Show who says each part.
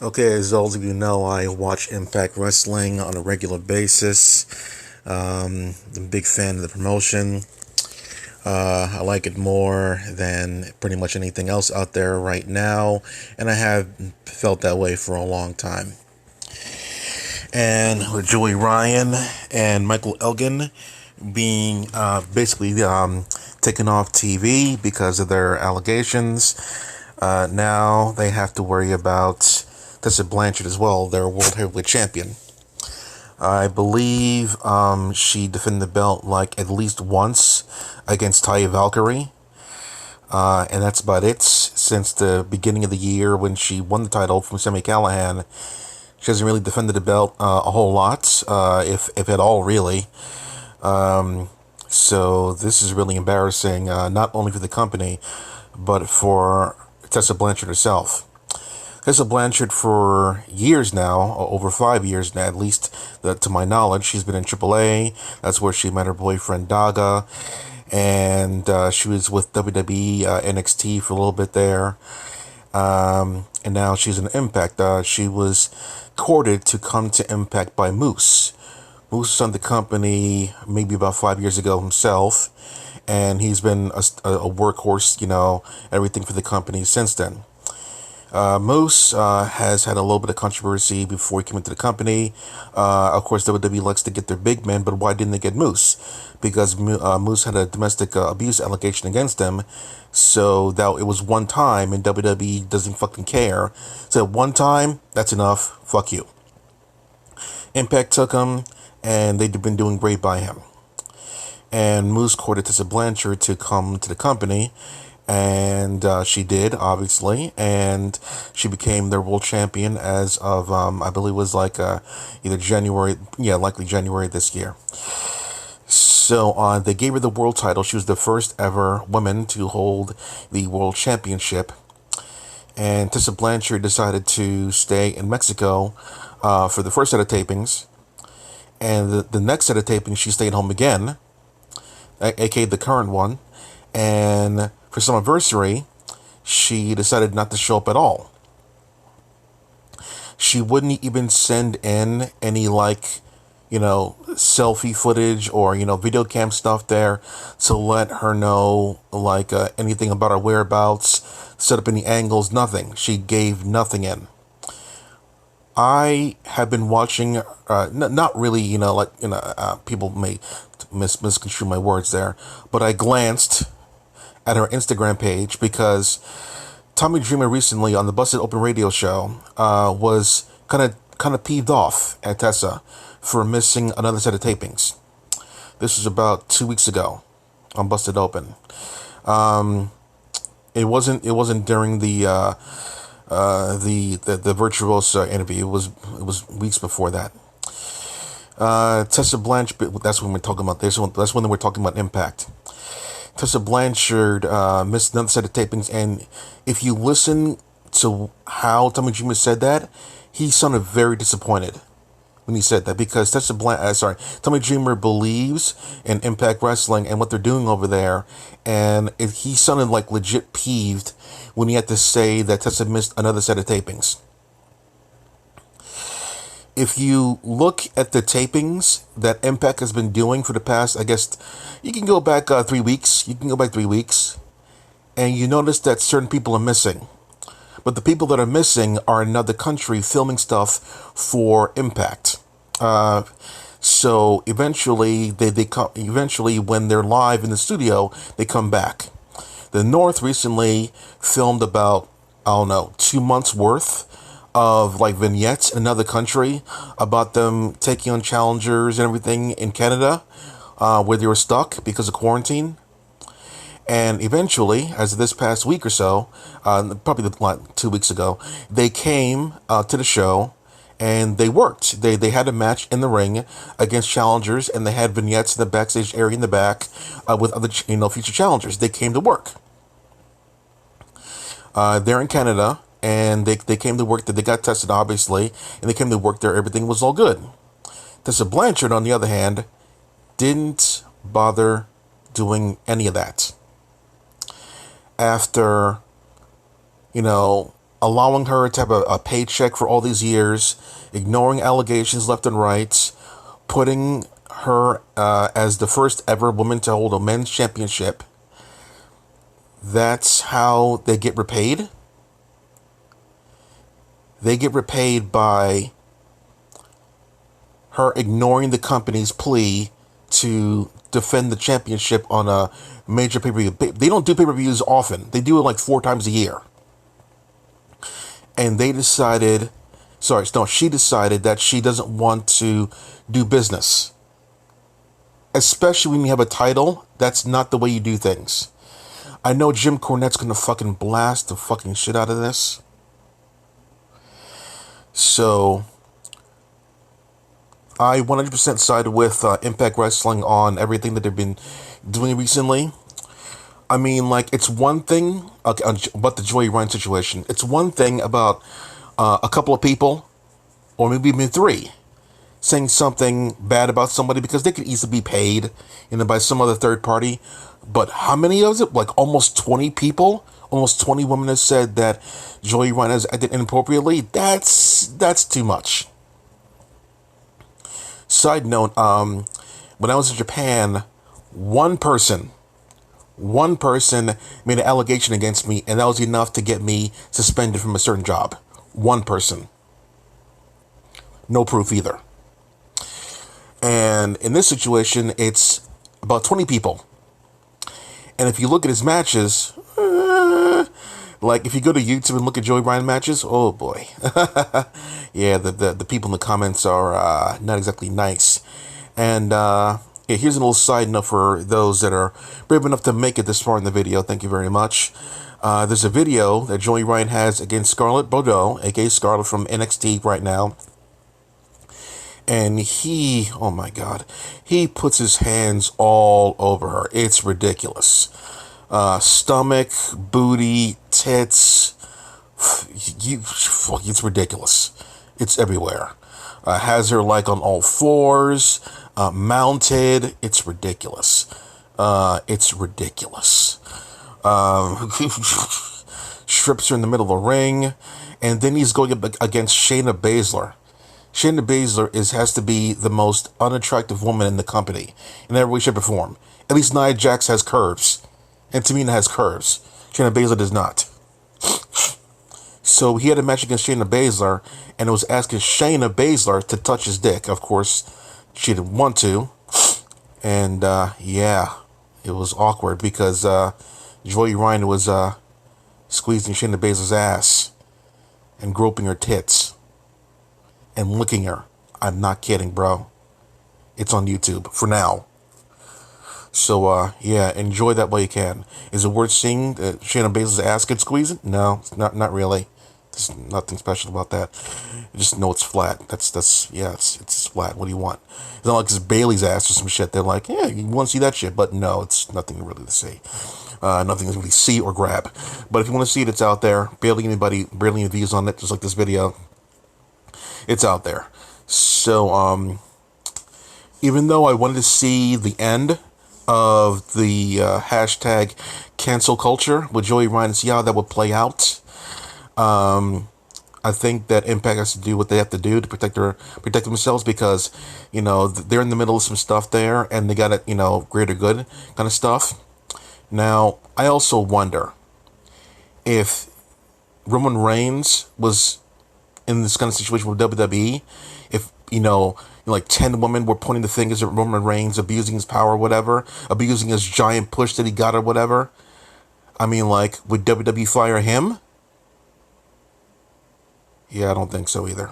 Speaker 1: Okay, as all of you know, I watch Impact Wrestling on a regular basis. I'm a big fan of the promotion. I like it more than pretty much anything else out there right now, and I have felt that way for a long time. And with Joey Ryan and Michael Elgin being basically taken off TV because of their allegations, now they have to worry about Tessa Blanchard as well, their World Heavyweight Champion. I believe she defended the belt like at least once against Taya Valkyrie. And that's about it. Since the beginning of the year when she won the title from Sami Callihan, she hasn't really defended the belt a whole lot, if at all, really. So this is really embarrassing, not only for the company, but for Tessa Blanchard herself. Tessa Blanchard, for years now, over 5 years now, at least to my knowledge, she's been in AAA. That's where she met her boyfriend Daga, and she was with WWE NXT for a little bit there, and now she's in Impact. She was courted to come to Impact by Moose. Moose started the company maybe about 5 years ago himself, and he's been a workhorse, everything for the company since then. Moose has had a little bit of controversy before he came into the company. Of course, WWE likes to get their big men, but why didn't they get Moose? Because Moose had a domestic abuse allegation against him. So that it was one time, and WWE doesn't fucking care. So one time, that's enough. Fuck you. Impact took him, and they've been doing great by him. And Moose courted Tessa Blanchard to come to the company. And she did, obviously, and she became their world champion as of, I believe it was like either January, likely January this year. So they gave her the world title. She was the first ever woman to hold the world championship. And Tessa Blanchard decided to stay in Mexico for the first set of tapings. And the next set of tapings, she stayed home again, aka the current one. And for some anniversary, she decided not to show up at all. She wouldn't even send in any selfie footage or, video cam stuff there to let her know anything about her whereabouts, set up any angles, nothing. She gave nothing in. I have been watching, not really, people may misconstrue my words there, but I glanced at her Instagram page because Tommy Dreamer recently on the Busted Open Radio show was kind of peeved off at Tessa for missing another set of tapings. This was about 2 weeks ago on Busted Open. It wasn't during the Virtuosa interview. It was weeks before that. Tessa Blanchard. That's when we're talking about this. That's when we're talking about Impact. Tessa Blanchard missed another set of tapings, and if you listen to how Tommy Dreamer said that, he sounded very disappointed when he said that, because Tommy Dreamer believes in Impact Wrestling and what they're doing over there, and he sounded like legit peeved when he had to say that Tessa missed another set of tapings. If you look at the tapings that Impact has been doing for the past, I guess, you can go back 3 weeks. You can go back 3 weeks, and you notice that certain people are missing. But the people that are missing are in another country filming stuff for Impact. So eventually, they come. Eventually, when they're live in the studio, they come back. The North recently filmed about 2 months worth of vignettes in another country about them taking on challengers and everything in Canada, where they were stuck because of quarantine. And eventually, as of this past week or so, probably 2 weeks ago, they came to the show and they worked. They had a match in the ring against challengers, and they had vignettes in the backstage area in the back with other future challengers. They came to work. They're in Canada. And they came to work there. They got tested, obviously, and they came to work there. Everything was all good. Tessa Blanchard, on the other hand, didn't bother doing any of that. After, allowing her to have a paycheck for all these years, ignoring allegations left and right, putting her as the first ever woman to hold a men's championship. That's how they get repaid. They get repaid by her ignoring the company's plea to defend the championship on a major pay-per-view. They don't do pay-per-views often. They do it like 4 times a year. And they decided, she decided that she doesn't want to do business. Especially when you have a title, that's not the way you do things. I know Jim Cornette's gonna fucking blast the fucking shit out of this. So, I 100% sided with Impact Wrestling on everything that they've been doing recently. I mean, like, it's one thing about the Joey Ryan situation. It's one thing about a couple of people, or maybe even 3, saying something bad about somebody because they could easily be paid, by some other third party. But how many of it? Like almost 20 people, almost 20 women have said that Joey Ryan has acted inappropriately. That's too much. Side note, when I was in Japan, one person made an allegation against me, and that was enough to get me suspended from a certain job. One person. No proof either. And in this situation, it's about 20 people. And if you look at his matches, like if you go to YouTube and look at Joey Ryan matches, oh boy. Yeah, the people in the comments are not exactly nice. And here's a little side note for those that are brave enough to make it this far in the video. Thank you very much. There's a video that Joey Ryan has against Scarlett Bordeaux, aka Scarlett from NXT right now. And he, oh my God, he puts his hands all over her. It's ridiculous. Stomach, booty, tits, it's ridiculous. It's everywhere. Has her like on all 4s, mounted. It's ridiculous. It's ridiculous. Strips her in the middle of the ring, and then he's going up against Shayna Baszler. Shayna Baszler has to be the most unattractive woman in the company in every way, shape, or form. At least Nia Jax has curves, and Tamina has curves. Shayna Baszler does not. So he had a match against Shayna Baszler, and it was asking Shayna Baszler to touch his dick. Of course, she didn't want to, and yeah, it was awkward because Joey Ryan was squeezing Shayna Baszler's ass and groping her tits. And licking her. I'm not kidding, bro. It's on YouTube for now. So, yeah, enjoy that while you can. Is it worth seeing Shayna Baszler's ass get squeezed? No, it's not really. There's nothing special about that. You just know it's flat. It's flat. What do you want? It's not like it's Bailey's ass or some shit. They're like, yeah, you want to see that shit. But no, it's nothing really to see. Nothing to really see or grab. But if you want to see it, it's out there. Barely any views on it, just like this video. It's out there. So, even though I wanted to see the end of the hashtag cancel culture with Joey Ryan and see how that would play out, I think that Impact has to do what they have to do to protect themselves because, they're in the middle of some stuff there and they got it, greater good kind of stuff. Now, I also wonder if Roman Reigns was in this kind of situation with WWE, if, like 10 women were pointing the fingers at Roman Reigns, abusing his power or whatever, abusing his giant push that he got or whatever, I mean, like, would WWE fire him? Yeah, I don't think so either.